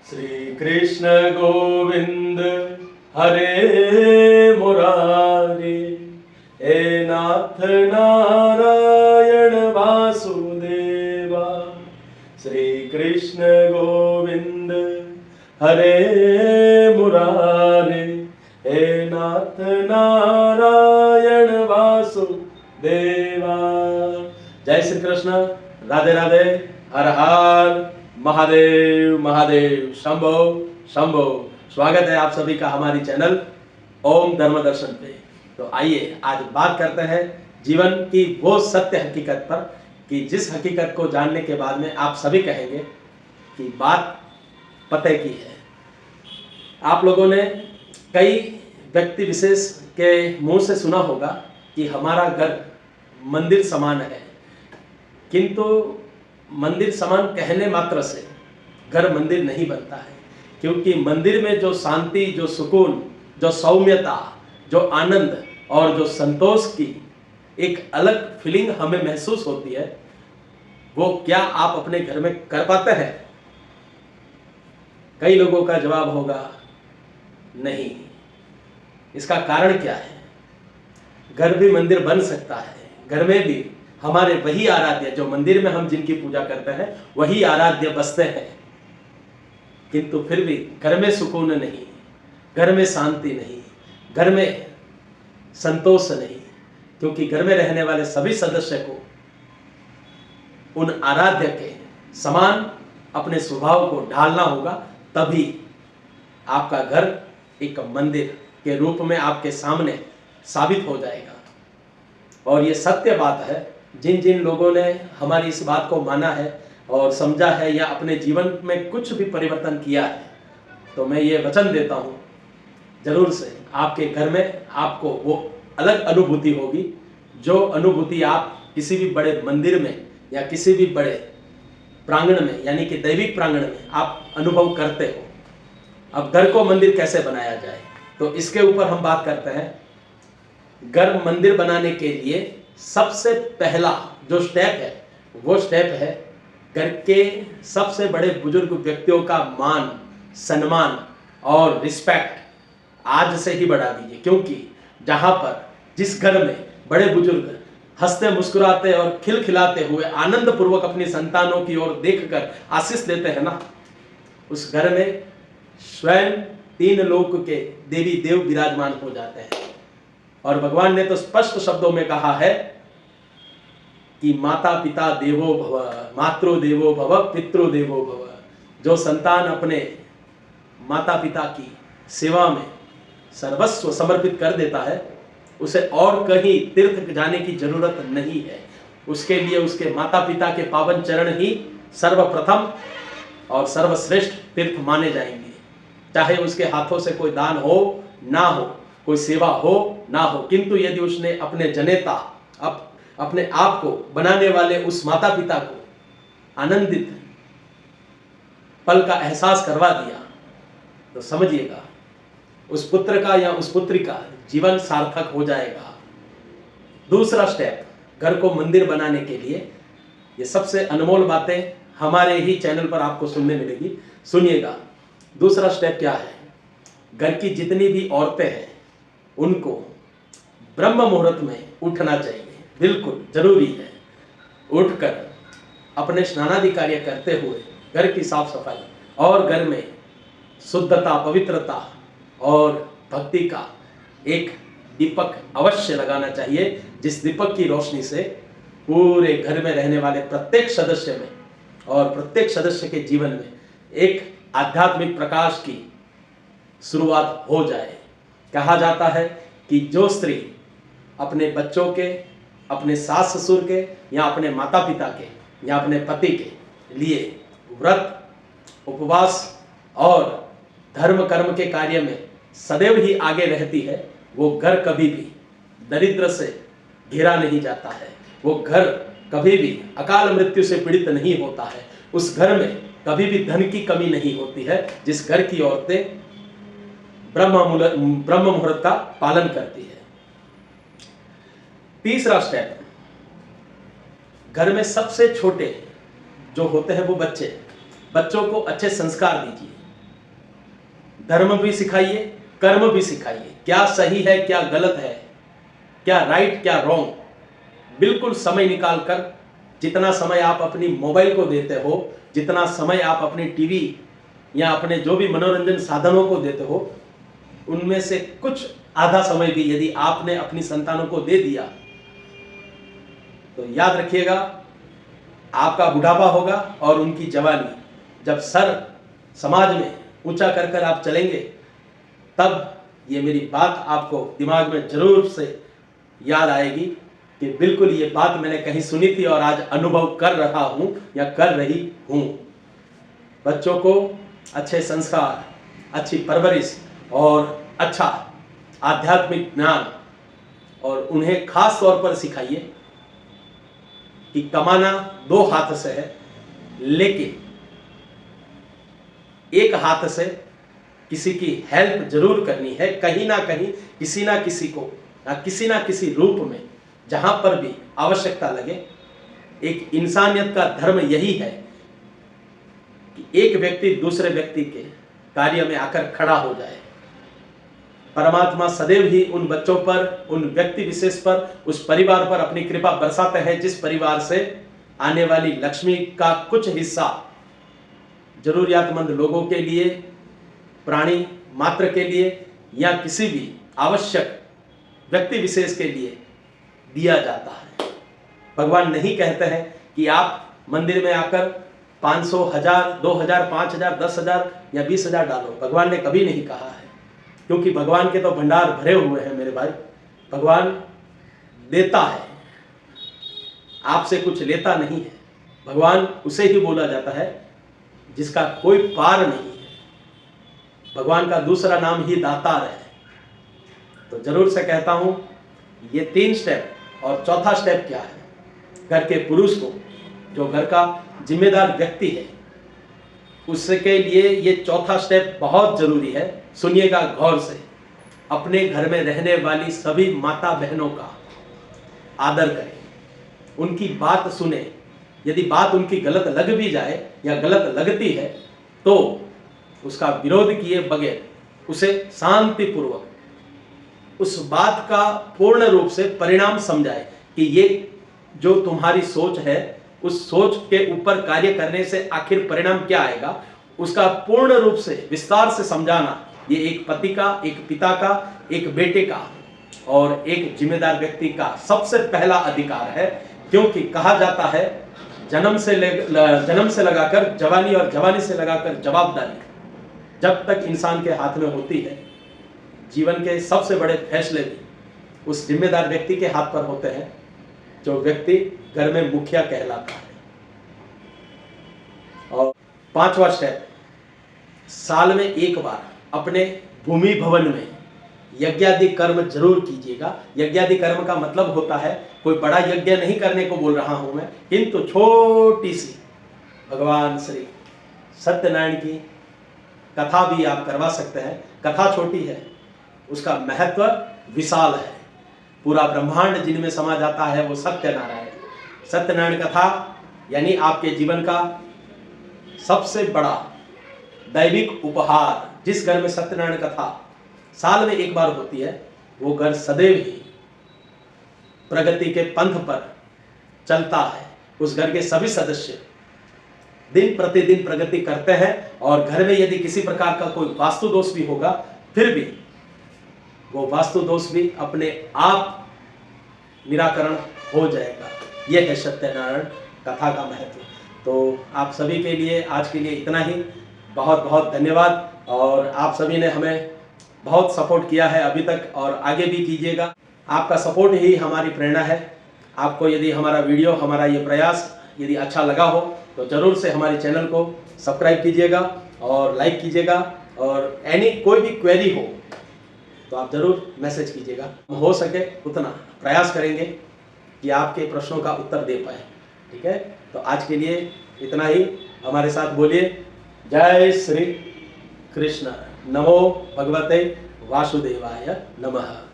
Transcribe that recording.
श्री कृष्ण गोविंद हरे मुरारी, हे नाथ नारायण वासुदेवा। श्री कृष्ण गोविंद हरे मुरारी, हे नाथ नारायण वासुदेवा। जय श्री कृष्ण, राधे राधे, हर हर महादेव महादेव, शंभो शंभो। स्वागत है आप सभी का हमारी चैनल ओम धर्म दर्शन पे। तो आइए आज बात करते हैं जीवन की वो सत्य हकीकत पर कि जिस हकीकत को जानने के बाद में आप सभी कहेंगे कि बात पते की है। आप लोगों ने कई व्यक्ति विशेष के मुंह से सुना होगा कि हमारा घर मंदिर समान है, किंतु मंदिर समान कहने मात्र से घर मंदिर नहीं बनता है। क्योंकि मंदिर में जो शांति, जो सुकून, जो सौम्यता, जो आनंद और जो संतोष की एक अलग फीलिंग हमें महसूस होती है, वो क्या आप अपने घर में कर पाते हैं? कई लोगों का जवाब होगा नहीं। इसका कारण क्या है? घर भी मंदिर बन सकता है, घर में भी हमारे वही आराध्य, जो मंदिर में हम जिनकी पूजा करते हैं वही आराध्य बसते हैं, किंतु फिर भी घर में सुकून नहीं, घर में शांति नहीं, घर में संतोष नहीं। क्योंकि घर में रहने वाले सभी सदस्य को उन आराध्य के समान अपने स्वभाव को ढालना होगा, तभी आपका घर एक मंदिर के रूप में आपके सामने साबित हो जाएगा। और ये सत्य बात है। जिन जिन लोगों ने हमारी इस बात को माना है और समझा है या अपने जीवन में कुछ भी परिवर्तन किया है, तो मैं ये वचन देता हूँ, जरूर से आपके घर में आपको वो अलग अनुभूति होगी, जो अनुभूति आप किसी भी बड़े मंदिर में या किसी भी बड़े प्रांगण में, यानी कि दैविक प्रांगण में आप अनुभव करते हो। अब घर को मंदिर कैसे बनाया जाए, तो इसके ऊपर हम बात करते हैं। घर मंदिर बनाने के लिए सबसे पहला जो स्टेप है, वो स्टेप है घर के सबसे बड़े बुजुर्ग व्यक्तियों का मान, सम्मान और रिस्पेक्ट आज से ही बढ़ा दीजिए। क्योंकि जहां पर, जिस घर में बड़े बुजुर्ग हंसते मुस्कुराते और खिलखिलाते हुए आनंद पूर्वक अपनी संतानों की ओर देखकर आशीष देते हैं ना, उस घर में स्वयं तीन लोक के देवी देव विराजमान हो जाते हैं। और भगवान ने तो स्पष्ट शब्दों में कहा है कि माता पिता देवो भव, मातृ देवो भव, पितृ देवो भव। जो संतान अपने माता पिता की सेवा में सर्वस्व समर्पित कर देता है, उसे और कहीं तीर्थ जाने की जरूरत नहीं है। उसके लिए उसके माता पिता के पावन चरण ही सर्वप्रथम और सर्वश्रेष्ठ तीर्थ माने जाएंगे। चाहे उसके हाथों से कोई दान हो ना हो, कोई सेवा हो ना हो, किंतु यदि उसने अपने जनेता, अपने आप को बनाने वाले उस माता पिता को आनंदित पल का एहसास करवा दिया, तो समझिएगा उस पुत्र का या उस पुत्री का जीवन सार्थक हो जाएगा। दूसरा स्टेप, घर को मंदिर बनाने के लिए, ये सबसे अनमोल बातें हमारे ही चैनल पर आपको सुनने मिलेगी, सुनिएगा। दूसरा स्टेप क्या है? घर की जितनी भी औरतें हैं उनको ब्रह्म मुहूर्त में उठना चाहिए, बिल्कुल जरूरी है। उठकर अपने स्नानादि कार्य करते हुए घर की साफ सफाई और घर में शुद्धता, पवित्रता और भक्ति का एक दीपक अवश्य लगाना चाहिए, जिस दीपक की रोशनी से पूरे घर में रहने वाले प्रत्येक सदस्य में और प्रत्येक सदस्य के जीवन में एक आध्यात्मिक प्रकाश की शुरुआत हो जाए। कहा जाता है कि जो स्त्री अपने बच्चों के, अपने सास ससुर के या अपने माता पिता के या अपने पति के लिए व्रत, उपवास और धर्म कर्म के कार्य में सदैव ही आगे रहती है, वो घर कभी भी दरिद्र से घिरा नहीं जाता है, वो घर कभी भी अकाल मृत्यु से पीड़ित नहीं होता है, उस घर में कभी भी धन की कमी नहीं होती है, जिस घर की औरतें ब्रह्म मुहूर्त का पालन करती है। तीसरा स्टेप, घर में सबसे छोटे जो होते हैं वो बच्चे, बच्चों को अच्छे संस्कार दीजिए। धर्म भी सिखाइए, कर्म भी सिखाइए। क्या सही है, क्या गलत है, क्या राइट, क्या रॉन्ग, बिल्कुल समय निकाल कर, जितना समय आप अपनी मोबाइल को देते हो, जितना समय आप अपनी टीवी या अपने जो भी मनोरंजन साधनों को देते हो, उनमें से कुछ आधा समय भी यदि आपने अपनी संतानों को दे दिया तो याद रखिएगा, आपका बुढ़ापा होगा और उनकी जवानी। जब सर समाज में ऊंचा कर कर आप चलेंगे, तब ये मेरी बात आपको दिमाग में जरूर से याद आएगी कि बिल्कुल ये बात मैंने कहीं सुनी थी और आज अनुभव कर रहा हूं या कर रही हूं। बच्चों को अच्छे संस्कार, अच्छी परवरिश और अच्छा आध्यात्मिक ज्ञान, और उन्हें खास तौर पर सिखाइए कि कमाना 2 हाथ से है, लेकिन एक हाथ से किसी की हेल्प जरूर करनी है। कहीं ना कहीं किसी ना किसी रूप में, जहां पर भी आवश्यकता लगे। एक इंसानियत का धर्म यही है कि एक व्यक्ति दूसरे व्यक्ति के कार्य में आकर खड़ा हो जाए। परमात्मा सदैव ही उन बच्चों पर, उन व्यक्ति विशेष पर, उस परिवार पर अपनी कृपा बरसाते हैं जिस परिवार से आने वाली लक्ष्मी का कुछ हिस्सा जरूरियातमंद लोगों के लिए, प्राणी मात्र के लिए या किसी भी आवश्यक व्यक्ति विशेष के लिए दिया जाता है। भगवान नहीं कहते हैं कि आप मंदिर में आकर 500, 1000, 2000, 5000, 10,000 या 20,000 डालो। भगवान ने कभी नहीं कहा है, क्योंकि भगवान के तो भंडार भरे हुए हैं मेरे भाई। भगवान देता है, आपसे कुछ लेता नहीं है। भगवान उसे ही बोला जाता है जिसका कोई पार नहीं है। भगवान का दूसरा नाम ही दातार है। तो जरूर से कहता हूं, ये 3 स्टेप, और चौथा स्टेप क्या है? घर के पुरुष को, जो घर का जिम्मेदार व्यक्ति है, उसके लिए ये चौथा स्टेप बहुत जरूरी है। सुनिएगा गौर से। अपने घर में रहने वाली सभी माता बहनों का आदर करें, उनकी बात सुने। यदि बात उनकी गलत लग भी जाए या गलत लगती है तो उसका विरोध किए बगैर उसे शांतिपूर्वक उस बात का पूर्ण रूप से परिणाम समझाए कि ये जो तुम्हारी सोच है, उस सोच के ऊपर कार्य करने से आखिर परिणाम क्या आएगा, उसका पूर्ण रूप से विस्तार से समझाना, ये एक पति का, एक पिता का, एक बेटे का और एक जिम्मेदार व्यक्ति का सबसे पहला अधिकार है। क्योंकि कहा जाता है, जन्म से लगाकर जवानी और जवानी से लगाकर जवाबदारी जब तक इंसान के हाथ में होती है, जीवन के सबसे बड़े फैसले भी उस जिम्मेदार व्यक्ति के हाथ पर होते हैं, जो व्यक्ति घर में मुखिया कहलाता है। और 5वां स्टेप, साल में एक बार अपने भूमि भवन में यज्ञादि कर्म जरूर कीजिएगा। यज्ञादि कर्म का मतलब होता है, कोई बड़ा यज्ञ नहीं करने को बोल रहा हूं मैं, किंतु छोटी सी भगवान श्री सत्यनारायण की कथा भी आप करवा सकते हैं। कथा छोटी है, उसका महत्व विशाल है। पूरा ब्रह्मांड जिनमें समा जाता है वो सत्यनारायण। सत्यनारायण कथा यानी आपके जीवन का सबसे बड़ा दैविक उपहार। जिस घर में सत्यनारायण कथा साल में एक बार होती है, वो घर सदैव ही प्रगति के पंथ पर चलता है। उस घर के सभी सदस्य दिन प्रतिदिन प्रगति करते हैं, और घर में यदि किसी प्रकार का कोई वास्तु दोष भी होगा, फिर भी वो वास्तु दोष भी अपने आप निराकरण हो जाएगा। यह है सत्यनारायण कथा का महत्व। तो आप सभी के लिए आज के लिए इतना ही। बहुत बहुत धन्यवाद। और आप सभी ने हमें बहुत सपोर्ट किया है अभी तक, और आगे भी कीजिएगा। आपका सपोर्ट ही हमारी प्रेरणा है। आपको यदि हमारा वीडियो, हमारा ये प्रयास यदि अच्छा लगा हो तो ज़रूर से हमारे चैनल को सब्सक्राइब कीजिएगा और लाइक कीजिएगा। और कोई भी क्वेरी हो तो आप ज़रूर मैसेज कीजिएगा। हम हो सके उतना प्रयास करेंगे कि आपके प्रश्नों का उत्तर दे पाए। ठीक है, तो आज के लिए इतना ही। हमारे साथ बोलिए, जय श्री कृष्ण। नमो भगवते वासुदेवाय नमः।